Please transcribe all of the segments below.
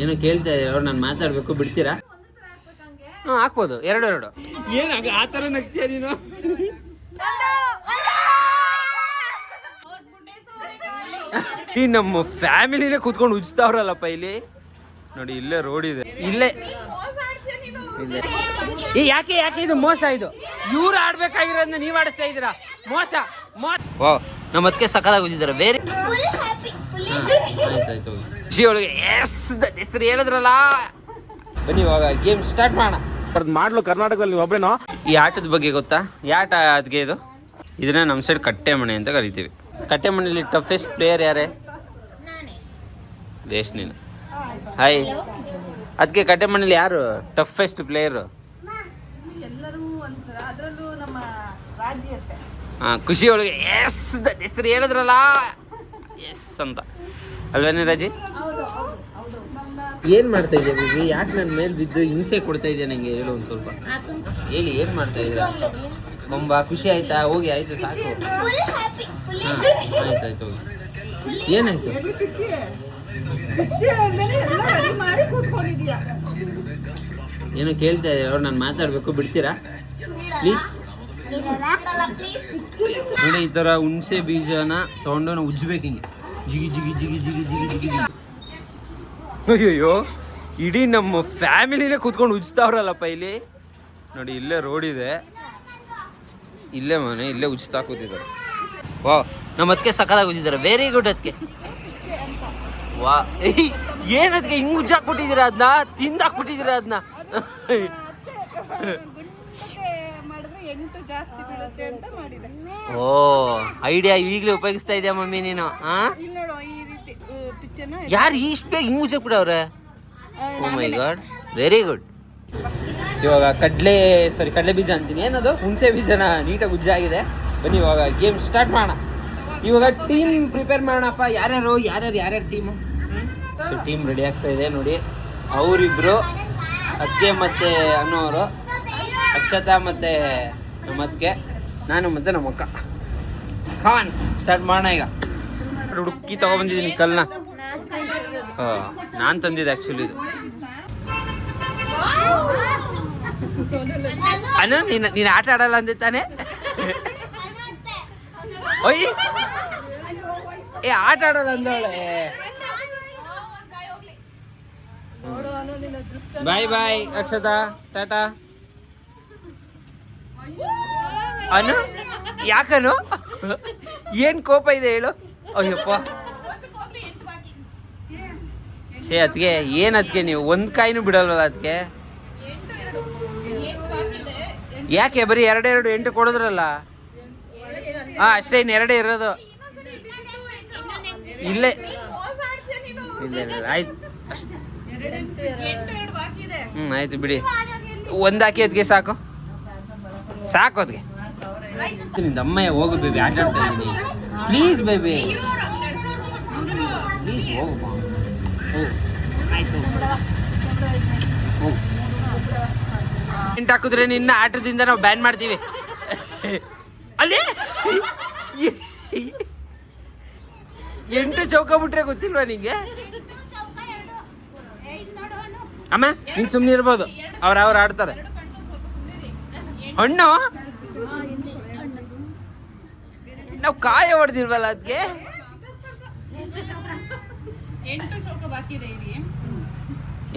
ಏನೋ ಕೇಳ್ತಾ ಇದ್ದಾರೆ ಅವ್ರು, ನಾನು ಮಾತಾಡ್ಬೇಕು, ಬಿಡ್ತೀರಾ? ಹಾಕ್ಬೋದು, ಎರಡು. ಏನ್ ಆ ತರ ನಗ್ತೀಯ ನೀನು? ಈ ನಮ್ಮ ಫ್ಯಾಮಿಲಿನೇ ಕೂತ್ಕೊಂಡು ಉಜ್ತಾವ್ರಲ್ಲಪ್ಪ ಇಲ್ಲಿ ನೋಡಿ. ಇಲ್ಲೇ ರೋಡ್ ಇದೆ, ಇಲ್ಲೇ. ಯಾಕೆ ಇದು ಮೋಸ? ಇದು ಇವ್ರು ಆಡ್ಬೇಕಾಗಿರೋದನ್ನ ನೀವ್ ಆಡಿಸ್ತಾ ಇದೀರಾ. ಮೋಸ. ನಮ್ಮ ಅದಕ್ಕೆ ಸಕ್ಕದಾಗಿ ಉಜ್ಜಿದಾರೆ. ಬೇರೆ ಆಯ್ತಾಯ್ತು, ಖುಷಿ ಒಳಗೆ ಹೆಸರು ಹೇಳಿದ್ರಲ್ಲ. ಬನ್ನಿ ಇವಾಗ ಗೇಮ್ ಸ್ಟಾರ್ಟ್ ಮಾಡೋಣ. ಮಾಡ್ಲು ಕರ್ನಾಟಕದಲ್ಲಿ ಒಬ್ರೇನೋ. ಈ ಆಟದ ಬಗ್ಗೆ ಗೊತ್ತಾ? ಈ ಆಟ ಅದಕ್ಕೆ ಇದನ್ನ ನಮ್ಮ ಸೈಡ್ ಕಟ್ಟೆ ಮಣೆ ಅಂತ ಕರಿತೀವಿ. ಕಟ್ಟೆ ಮನೆಯಲ್ಲಿ ಟಫೆಸ್ಟ್ ಪ್ಲೇಯರ್ ಯಾರೇ? ದೇಶ್ ನೀನು. ಹಾಯ್. ಅದಕ್ಕೆ ಕಟ್ಟೆ ಮನೇಲಿ ಯಾರು ಟಫೆಸ್ಟ್ ಪ್ಲೇಯರು? ಖುಷಿ ಒಳಗೆ ಹೆಸರು ಹೇಳಿದ್ರಲ್ಲ ಅಂತ ಅಲ್ವೇನೆ ರಾಜಿ? ಏನ್ ಮಾಡ್ತಾ ಇದೆಯಾ ಬೇಬಿ? ಯಾಕೆ ನನ್ನ ಮೇಲೆ ಬಿದ್ದು ಹಿಂಸೆ ಕೊಡ್ತಾ ಇದೆಯಾ ನಂಗೆ? ಹೇಳು ಒಂದು ಸ್ವಲ್ಪ ಹೇಳಿ. ಏನ್ ಮಾಡ್ತಾ ಇದ್ದೀರಾ? ಬೊಂಬ ಖುಷಿ ಆಯ್ತಾ? ಹೋಗಿ ಆಯ್ತು ಸಾಕು. ಆಯ್ತಾಯ್ತು ಹೋಗಿ. ಏನಾಯ್ತು? ಏನೋ ಕೇಳ್ತಾ ಇದ್ದಾರೆ ಅವ್ರು, ನಾನು ಮಾತಾಡ್ಬೇಕು, ಬಿಡ್ತೀರಾ ಪ್ಲೀಸ್? ನೋಡಿ ಈ ತರ ಹುಣಸೆ ಬೀಜನ ತಗೊಂಡು ನಾವು ಉಜ್ಬೇಕು ಹಿಂಗೆ ಜಿಗಿ. ಅಯ್ಯೋ, ಇಡೀ ನಮ್ಮ ಫ್ಯಾಮಿಲಿನೇ ಕೂತ್ಕೊಂಡು ಉಜ್ತಾವ್ರಲ್ಲಪ್ಪ ಇಲ್ಲಿ ನೋಡಿ. ಇಲ್ಲೇ ರೋಡ್ ಇದೆ, ಇಲ್ಲೇ ಮನೆ, ಇಲ್ಲೇ ಉಜ್ತಾ ಕೂತಿದ್ದಾರೆ. ನಮ್ಮ ಅದಕ್ಕೆ ಸಕ್ಕದಾಗಿ ಉಜ್ಜಿದ್ದಾರೆ. Very good. ಅದಕ್ಕೆ ಏನದಕ್ಕೆ ಹಿಂಗ್ ಉಜ್ಜಾಕ್ಬಿಟ್ಟಿದ್ದೀರಾ? ಅದನ್ನ ತಿಂದಾಕ್ಬಿಟ್ಟಿದ್ದೀರಾ ಅದನ್ನ? ಓ, ಐಡಿಯಾ ಈಗಲೇ ಉಪಯೋಗಿಸ್ತಾ ಇದೆಯಾ ಮಮ್ಮಿ ನೀನು? ಯಾರು ಇಷ್ಟು ಬೇಗ ಹಿಂಗ್ ಉಜ್ಜಾಕ್ಬಿಟ್ಟವ್ರೆ? ಓ ಮೈ ಗಾಡ್, ವೆರಿ ಗುಡ್. ಇವಾಗ ಕಡಲೆ ಬೀಜ ಅಂತೀನಿ, ಏನದು ಹುಣಸೆ ಬೀಜನ ನೀಟಾಗಿ ಉಜ್ಜಾಗಿದೆ. ಬನ್ನಿ ಇವಾಗ ಗೇಮ್ ಸ್ಟಾರ್ಟ್ ಮಾಡೋಣ. ಇವಾಗ ಟೀಮ್ ಪ್ರಿಪೇರ್ ಮಾಡೋಣಪ್ಪ. ಯಾರ್ಯಾರು ಟೀಮು? ಸೊ ಟೀಮ್ ರೆಡಿ ಆಗ್ತಾ ಇದೆ ನೋಡಿ. ಅವರಿಬ್ರು ಅಕ್ಕೆ ಮತ್ತೆ ಅನ್ನೋರು, ಅಕ್ಷತಾ ಮತ್ತೆ ನಮ್ಮ ಅತ್ತಿಗೆ, ನಾನು ಮತ್ತೆ ನಮ್ಮ ಅಕ್ಕ. ಕಾನ್ ಸ್ಟಾರ್ಟ್ ಮಾಡೋಣ ಈಗ. ಹುಡುಕಿ ತಗೊಬಂದಿದ್ದೀನಿ ಕಲ್ನ. ನಾನು ತಂದಿದ್ದೆ ಆ್ಯಕ್ಚುಲಿ ಇದು. ಅನು ನೀನು ಆಟ ಆಡಲ್ಲ ಅಂದೆ ತಾನೆ? ಓಯ್ ಆಟ ಆಡೋಲ್ಲ ಅಂದವಳೆ. ಬಾಯ್ ಅಕ್ಷತಾ, ಟಾಟಾ. ಅನು ಯಾಕನು? ಏನ್ ಕೋಪ ಇದೆ ಹೇಳು? ಅಯ್ಯಪ್ಪ ಛೇ, ಅದಕ್ಕೆ ಏನ್ ಅದಕ್ಕೆ ನೀವು ಒಂದ್ ಕಾಯಿನೂ ಬಿಡಲ್ವಲ್ಲ ಅದಕ್ಕೆ? ಯಾಕೆ ಬರೀ 2 ಕೊಡಿದ್ರಲ್ಲ? ಅಷ್ಟೇ, ಇನ್ನು 2 ಇರೋದು. ಇಲ್ಲೇ ಇಲ್ಲ ಆಯ್ತು ಅಷ್ಟೇ. ಆಯ್ತು ಬಿಡಿ, ಒಂದ್ ಹಾಕಿ ಅದಕ್ಕೆ ಸಾಕು ಅದಕ್ಕೆ. ನಿಂದ ಅಮ್ಮಯ್ಯ ಹೋಗು ಬೇಬಿ, ಆಟ ಆಡ್ತಾ ಇದ್ದೀನಿ. ಪ್ಲೀಸ್ ಬೇಬಿ, ಪ್ಲೀಸ್ ಹೋಗು. ಆಯ್ತು ಹಾಕಿದ್ರೆ ನಿನ್ನ ಆಟದಿಂದ ನಾವು ಬ್ಯಾನ್ ಮಾಡ್ತೀವಿ. ಅಲ್ಲಿ 8 ಚೌಕ ಬಿಟ್ರೆ ಗೊತ್ತಿಲ್ವಾ ನಿಂಗೆ? ಅಮ್ಮ ನಿಂಗೆ ಸುಮ್ಮನೆ ಇರ್ಬೋದು, ಅವ್ರು ಆಡ್ತಾರೆ. ಹಣ್ಣು ನಾವು ಕಾಯ ಹೊಡೆದಿಲ್ವಲ್ಲ ಅದಕ್ಕೆ.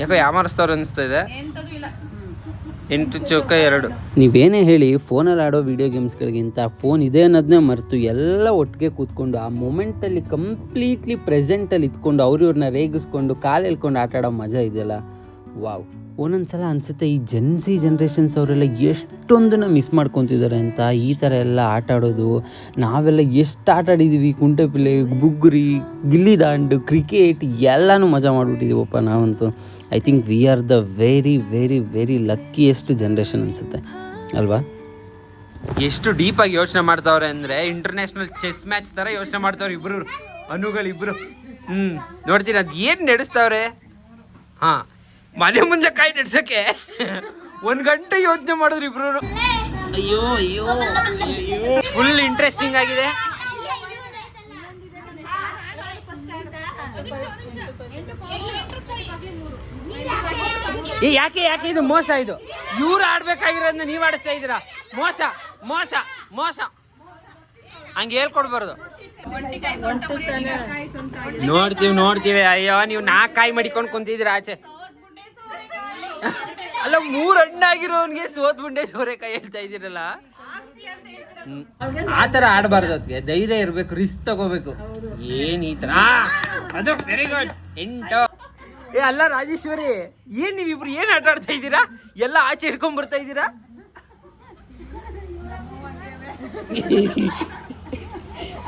ಯಾಕೋ ಯಾಮಾರಿಸ್ತವ್ರು ಅನಿಸ್ತಾ ಇದೆ. 8 ಚೌಕ 2. ನೀವೇನೇ ಹೇಳಿ, ಫೋನಲ್ಲಿ ಆಡೋ ವಿಡಿಯೋ ಗೇಮ್ಸ್ಗಳಿಗಿಂತ ಫೋನ್ ಇದೆ ಅನ್ನೋದನ್ನೇ ಮರೆತು ಎಲ್ಲ ಒಟ್ಟಿಗೆ ಕೂತ್ಕೊಂಡು ಆ ಮೊಮೆಂಟಲ್ಲಿ ಕಂಪ್ಲೀಟ್ಲಿ ಪ್ರೆಸೆಂಟಲ್ಲಿ ಇದ್ಕೊಂಡು ಅವ್ರನ್ನ ರೇಗಿಸ್ಕೊಂಡು ಕಾಲು ಎಳ್ಕೊಂಡು ಆಟ ಆಡೋ ಮಜಾ ಇದೆಯಲ್ಲ, ವಾವ್. ಒಂದೊಂದ್ಸಲ ಅನಿಸುತ್ತೆ ಈ ಜನ್ರೇಷನ್ಸ್ ಅವರೆಲ್ಲ ಎಷ್ಟೊಂದನ್ನು ಮಿಸ್ ಮಾಡ್ಕೊತಿದ್ದಾರೆ ಅಂತ. ಈ ಥರ ಎಲ್ಲ ಆಟ ಆಡೋದು, ನಾವೆಲ್ಲ ಎಷ್ಟು ಆಟ ಆಡಿದ್ದೀವಿ. ಕುಂಟೆಪಿಲ್ಲೆ, ಬುಗುರಿ, ಗಿಲ್ಲಿ ದಾಂಡು, ಕ್ರಿಕೆಟ್ ಎಲ್ಲನೂ ಮಜಾ ಮಾಡಿಬಿಟ್ಟಿದ್ದೀವಪ್ಪ ನಾವಂತೂ. I think we are the very very very luckiest generation ಅನಿಸುತ್ತೆ ಅಲ್ವಾ? ಎಷ್ಟು ಡೀಪಾಗಿ ಯೋಚನೆ ಮಾಡ್ತಾವ್ರೆ ಅಂದರೆ ಇಂಟರ್ನ್ಯಾಷನಲ್ ಚೆಸ್ ಮ್ಯಾಚ್ ಥರ ಯೋಚನೆ ಮಾಡ್ತಾವ್ರೆ ಅನುಗಳಿಬ್ರು. ನೋಡ್ತೀನಿ ಅದು ಏನು ನಡೆಸ್ತಾವ್ರೆ. ಹಾಂ, ಮನೆ ಮುಂಜೆ ಕಾಯಿ ನಡೆಸೋಕ್ಕೆ 1 ಗಂಟೆ ಯೋಚನೆ ಮಾಡಿದ್ರು ಇಬ್ರು. ಅಯ್ಯೋ ಫುಲ್ ಇಂಟ್ರೆಸ್ಟಿಂಗ್ ಆಗಿದೆ. ಯಾಕೆ ಇದು ಮೋಸ, ಇದು ಇವ್ರು ಆಡ್ಬೇಕಾಗಿರೋದನ್ನ ನೀವ್ ಆಡಿಸ್ತಾ ಇದ್ದೀರಾ. ಮೋಸ ಮೋಸ ಮೋಸ, ಹಂಗೆ ಹೇಳ್ಕೊಡ್ಬಾರ್ದು. ನೋಡ್ತೀವಿ. ಅಯ್ಯೋ, ನೀವು 4 ಕಾಯಿ ಮಡಿಕೊಂಡು ಕುಂತಿದ್ದೀರ ಆಚೆ. ಅಲ್ಲ, 3 ಹಣ್ಣಾಗಿರೋನ್ಗೆ ಸೋತ್ ಬುಂಡೆ ಸೋರೆಕಾಯಿ ಹೇಳ್ತಾ ಇದ್ದೀರಲ್ಲ. ಆತರ ಆಡ್ಬಾರ್ದು. ಅದಕ್ಕೆ ಧೈರ್ಯ ಇರ್ಬೇಕು, ರಿಸ್ಕ್ ತಗೋಬೇಕು. ಏನ್ ಈ ತರ, ಅದು ವೆರಿ ಗುಡ್. 8. ಅಲ್ಲ ರಾಜೇಶ್ವರಿ, ಏನ್ ನೀವಿಬ್ರು ಏನ್ ಆಟ ಆಡ್ತಾ ಇದ್ದೀರಾ? ಎಲ್ಲ ಆಚೆ ಹಿಡ್ಕೊಂಡ್ ಬರ್ತಾ ಇದ್ದೀರಾ?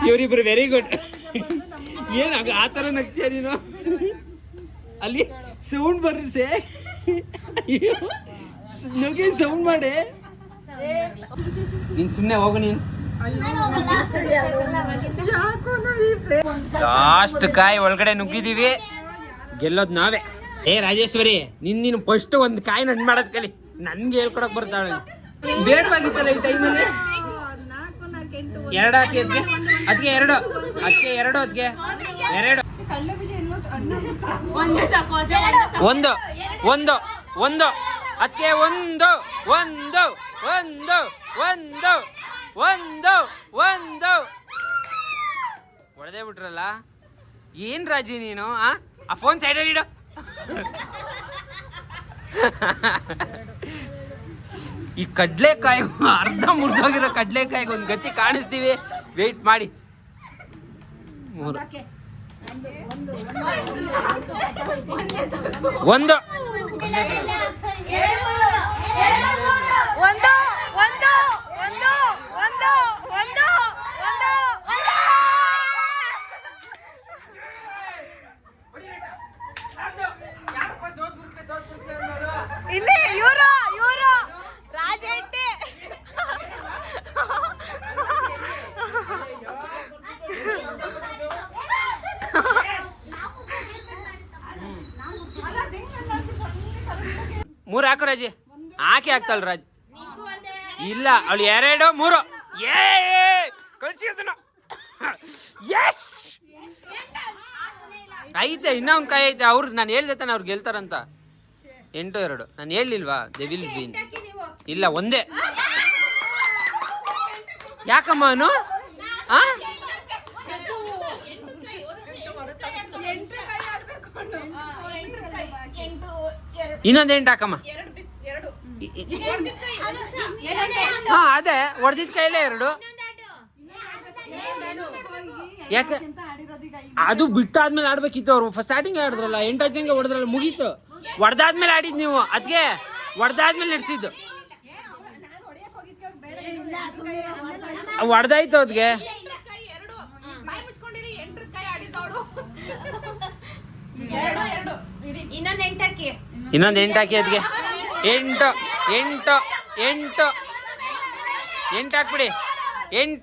ಇವರಿಬ್ರು ವೆರಿ ಗುಡ್. ಏನ್ ಆತರ ನಗ್ತೀಯ ನೀನು? ಅಲ್ಲಿ ಸೌಂಡ್ ಬರ್ಸೆ, ನಗೆ ಸೌಂಡ್ ಮಾಡಿ. ನೀನ್ ಸುಮ್ನೆ ಹೋಗು. ನೀನು ಲಾಸ್ಟ್ ಕಾಯಿ ಒಳಗಡೆ ನುಗ್ಗಿದೀವಿ, ಗೆಲ್ಲೋದ್ ನಾವೇ. ರಾಜೇಶ್ವರಿ, ನೀನು ಫಸ್ಟ್ ಒಂದ್ ಕಾಯಿ ನನ್ ಮಾಡೋದ್ ಕಲಿ. ನನ್ಗೆ ಹೇಳ್ಕೊಡಕ್ ಬರ್ತಾಳೆ. ಬೇಡವಾಗಿತ್ತಲ್ಲ ಈ ಟೈಮಲ್ಲಿ. 2 ಹಾಕಿ ಅದಕ್ಕೆ 2. ಅದಕ್ಕೆ 2. ಅದಕ್ಕೆ 2. 1 ಅದಕ್ಕೆ 1 ಹೊಡೆದೇ ಬಿಟ್ರಲ್ಲ. ಏನ್ ರಾಜಿ ನೀನು? ಆ ಫೋನ್ ಸೈಡಲ್ಲಿ ಇಡು. ಈ ಕಡ್ಲೆಕಾಯಿ, ಅರ್ಧ ಮುರಿದೋಗಿರೋ ಕಡ್ಲೆಕಾಯಿಗೆ ಒಂದು ಗತಿ ಕಾಣಿಸ್ತೀವಿ. ವೇಟ್ ಮಾಡಿ. 3 1 ಇಲ್ಲಿ ಇವರು ರಾಜ ಹೆಂಡತಿ. ಮೂರು ಹಾಕು ರಾಜಿ. ಹಾಕಿ ಹಾಕ್ತಾಳ ರಾಜ್. ಇಲ್ಲ, ಅವಳು 2 3. ಕಳ್ಸಿ ಐತೆ. ಇನ್ನ ಒಂದ್ ಕಾಯಿ ಐತೆ. ಅವ್ರು ನಾನು ಹೇಳ್ದೆ ತಾನೆ ಅವ್ರು ಗೆಲ್ತಾರಂತ. 8 2. ನಾನು ಹೇಳಿಲ್ವಾ? They will win. ಇಲ್ಲ, ಒಂದೇ. ಯಾಕಮ್ಮ ಅವನು? ಇನ್ನೊಂದು 8 ಹಾಕಮ್ಮ. ಅದೇ ಹೊಡೆದಿದ್ ಕೈಲೇ 2. ಯಾಕೆ ಅದು ಬಿಟ್ಟಾದ್ಮೇಲೆ ಆಡ್ಬೇಕಿತ್ತು. ಅವ್ರು ಸ್ಟಾರ್ಟಿಂಗ್ ಆಡಿದ್ರಲ್ಲ, 8 ಹತ್ತಂಗೆ ಹೊಡೆದ್ರಲ್ಲ, ಮುಗೀತು. ಹೊಡೆದಾದ್ಮೇಲೆ ಆಡಿದ್ ನೀವು. ಅದಕ್ಕೆ ಹೊಡೆದಾದ್ಮೇಲೆ ನಡೆಸಿದ್ದು. ಹೊಡೆದಾಯ್ತು ಅದ್ಗೆ. ಇನ್ನೊಂದು 8 ಹಾಕಿ ಅದಕ್ಕೆ. 8 ಹಾಕ್ಬಿಡಿ. 8.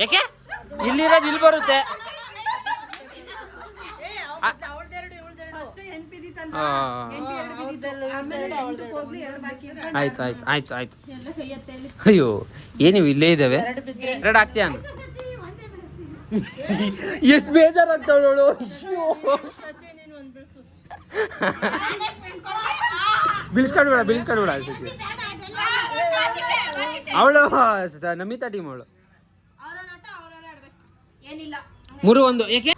ಯಾಕೆ ಇಲ್ಲಿರೋದು ಇಲ್ಲಿ ಬರುತ್ತೆ. ಆಯ್ತು. ಅಯ್ಯೋ, ಏನಿವು ಇಲ್ಲೇ ಇದ್ದಾವೆ. 2 ಹಾಕ್ತೀಯ? ಎಷ್ಟು ಬೇಜಾರಾಗ್ತಾವಳು. ಬಿಲ್ಸ್ಕೊಡ್ಬೇಡ. ಅವಳು ನಮಿತಾ ಟೀಮ್ ಅವಳು. 3 1. ಯಾಕೆ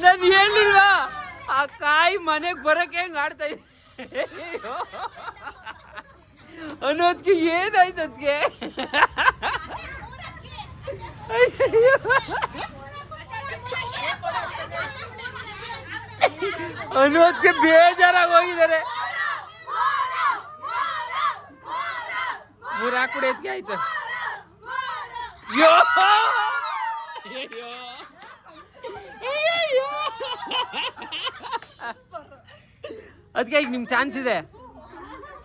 ನಾನು ಹೇಳಿಲ್ವಾ? ಆ ಕಾಯಿ ಮನೆಗೆ ಬರಕ್ಕೆ ಹೆಂಗ್ ಆಡ್ತಾ ಇದ್ದೆ ಅನ್ನೋದ್ಗೆ ಏನಾಯ್ತು ಅದಕ್ಕೆ? ಅನ್ನೋದ್ಗೆ ಬೇಜಾರಾಗಿ ಹೋಗಿದ್ದಾರೆ. 3 ಹಾಕ್ಬಿಡಿ. ಅದಕ್ಕೆ ಆಯ್ತು. ಅದಕ್ಕೆ ಈಗ ನಿಮ್ ಚಾನ್ಸ್ ಇದೆ.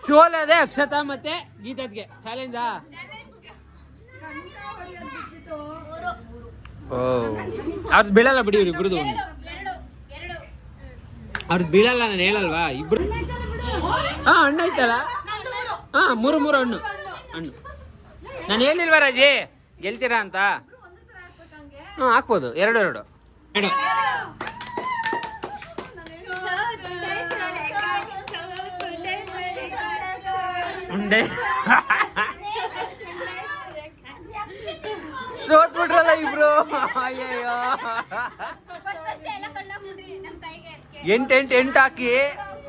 ಸೋಲದೆ ಅಕ್ಷತಾ ಮತ್ತೆ ಗೀತದ್ಗೆ ಚಾಲೆಂಜಾ? ಅವ್ರದ್ದು ಬೀಳಲ್ಲ ಬಿಡಿ. ಇವ್ರಿಬ್ರದ್ದು ಅವ್ರದ್ದು ಬೀಳಲ್ಲ. ನಾನು ಹೇಳಲ್ವಾ? ಇಬ್ರು ಹಣ್ಣು ಐತಲ್ಲ. 3 ಹಣ್ಣು. ನಾನು ಹೇಳಿಲ್ವಾ ರಾಜಿ ಗೆಲ್ತೀರಾ ಅಂತ? ಹಾಕ್ಬೋದು. 2 2. ಉಂಡೆ ಸೋತ್ಬಿಟ್ರಲ್ಲ ಇಬ್ರು. ಅಯ್ಯಯ್ಯೋ, 8 ಹಾಕಿ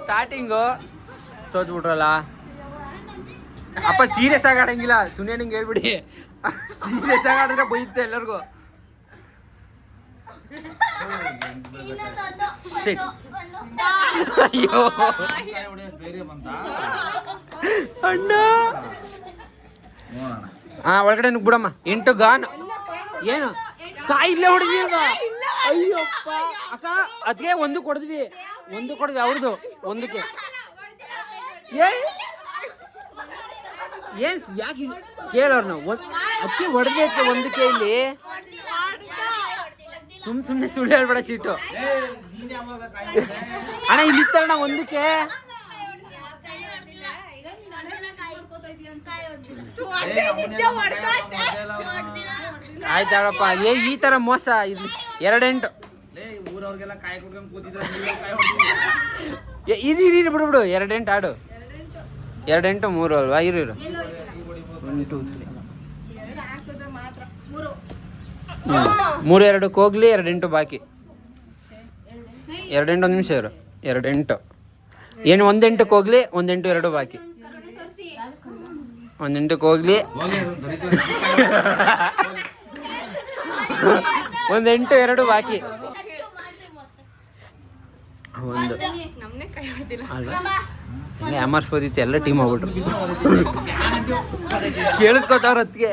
ಸ್ಟಾರ್ಟಿಂಗು ಸೋತ್ಬಿಟ್ರಲ್ಲ. ಅಪ್ಪ ಸೀರಿಯಸ್ ಆಗಿ ಆಡಂಗಿಲ್ಲ, ಸುಮ್ಮನೆ ನಿಂಗೆ ಹೇಳ್ಬಿಡಿ. ಸೀರಿಯಸ್ ಆಗಿ ಆಡಿದ್ರೆ ಬೈಯುತ್ತೆ ಎಲ್ಲರಿಗೂ. ಅಯ್ಯೋ ಅಣ್ಣ, ಹಾ ಒಳಗಡೆ ನುಗ್ಬಿಡಮ್ಮ. 8 ಗಾನ್. ಏನು ಕಾಯಿ ಇಲ್ಲೇ ಹೊಡೆದಿಲ್ವಾ? ಅಯ್ಯಪ್ಪ ಅಕ್ಕ, ಅದಕ್ಕೆ ಒಂದು ಕೊಡಿದ್ವಿ ಅವ್ರದ್ದು ಒಂದಕ್ಕೆ. ಏನ್ ಯಾಕೆ ಕೇಳೋರ್ನ ಅದಕ್ಕೆ ಹೊಡೆದೈತೆ ಒಂದಕ್ಕೆ. ಇಲ್ಲಿ ಸುಮ್ಮನೆ ಸುಳ್ಳು ಹೇಳ್ಬೇಡ ಚೀಟು. ಅಣ್ಣ ಇಲ್ಲಿ ಇತ್ತಣ್ಣ ಒಂದಕ್ಕೆ. ಆಯ್ತಾಳಪ್ಪ, ಈ ತರ ಮೋಸ. ಇಲ್ಲಿ 2 ಇದು ಬಿಡು 2 ಆಡು. 2 3 ಅಲ್ವಾ? ಇರು 1 2 3 3 ಹೋಗ್ಲಿ, 2 ಬಾಕಿ. 2 1 ನಿಮಿಷ ಇರು. 2 ಏನು 1 ಹೋಗ್ಲಿ, 1 2 ಬಾಕಿ. 1 ಹೋಗ್ಲಿ, 1 2 ಬಾಕಿ. 1 ಅಲ್ವಾ? ಅಮರ್ಸ್ಬೋದಿತ್ತು, ಎಲ್ಲ ಟೀಮ್ ಹೋಗ್ಬಿಟ್ರು. ಕೇಳಿಸ್ಕೊತಾವ್ರ ಹೊತ್ತಿಗೆ.